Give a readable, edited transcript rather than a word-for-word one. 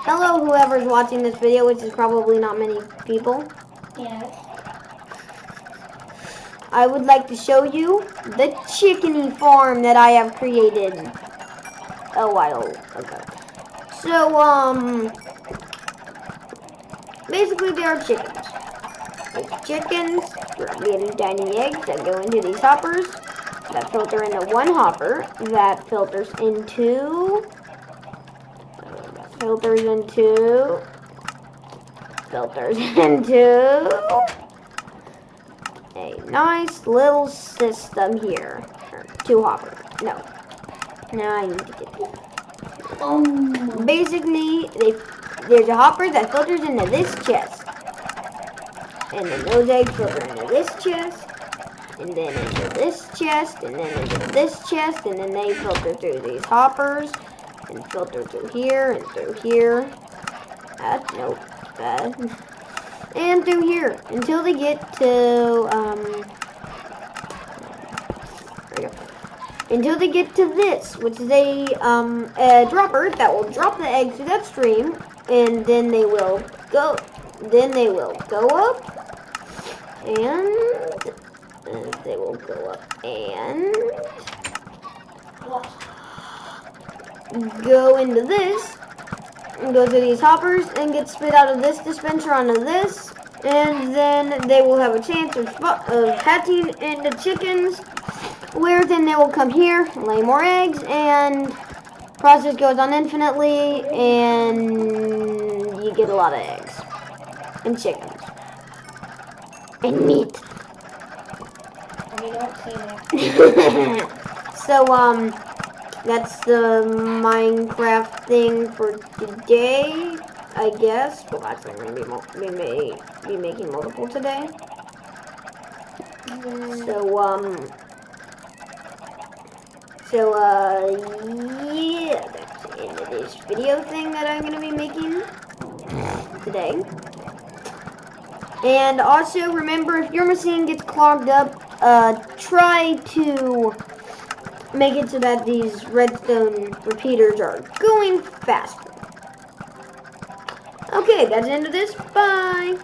Hello, whoever's watching this video, which is probably not many people. Yes. I would like to show you the chickeny farm that I have created a while ago. So, basically there are chickens. These chickens drop little tiny eggs that go into these hoppers that filter into one hopper that filters into a nice little system here. Two hoppers. No. Now I need to get it. Basically, there's a hopper that filters into this chest. And then those eggs filter into this chest. And then into this chest. And then into this chest. And then they filter through these hoppers. And filter through here and through here. Nope. And through here. Until they get to, until they get to this, which is a dropper that will drop the eggs through that stream, and then they will go up, and they will go up and go into this, and go through these hoppers, and get spit out of this dispenser onto this, and then they will have a chance of hatching into chickens, where then they will come here, lay more eggs, and process goes on infinitely, and you get a lot of eggs, and chickens, and meat. We don't say that. So, that's the Minecraft thing for today, I guess. Well, actually, I'm going to be making multiple today. Yeah, that's the end of this video thing that I'm going to be making today. And also, remember, if your machine gets clogged up, try to make it so that these redstone repeaters are going faster. Okay, that's the end of this. Bye!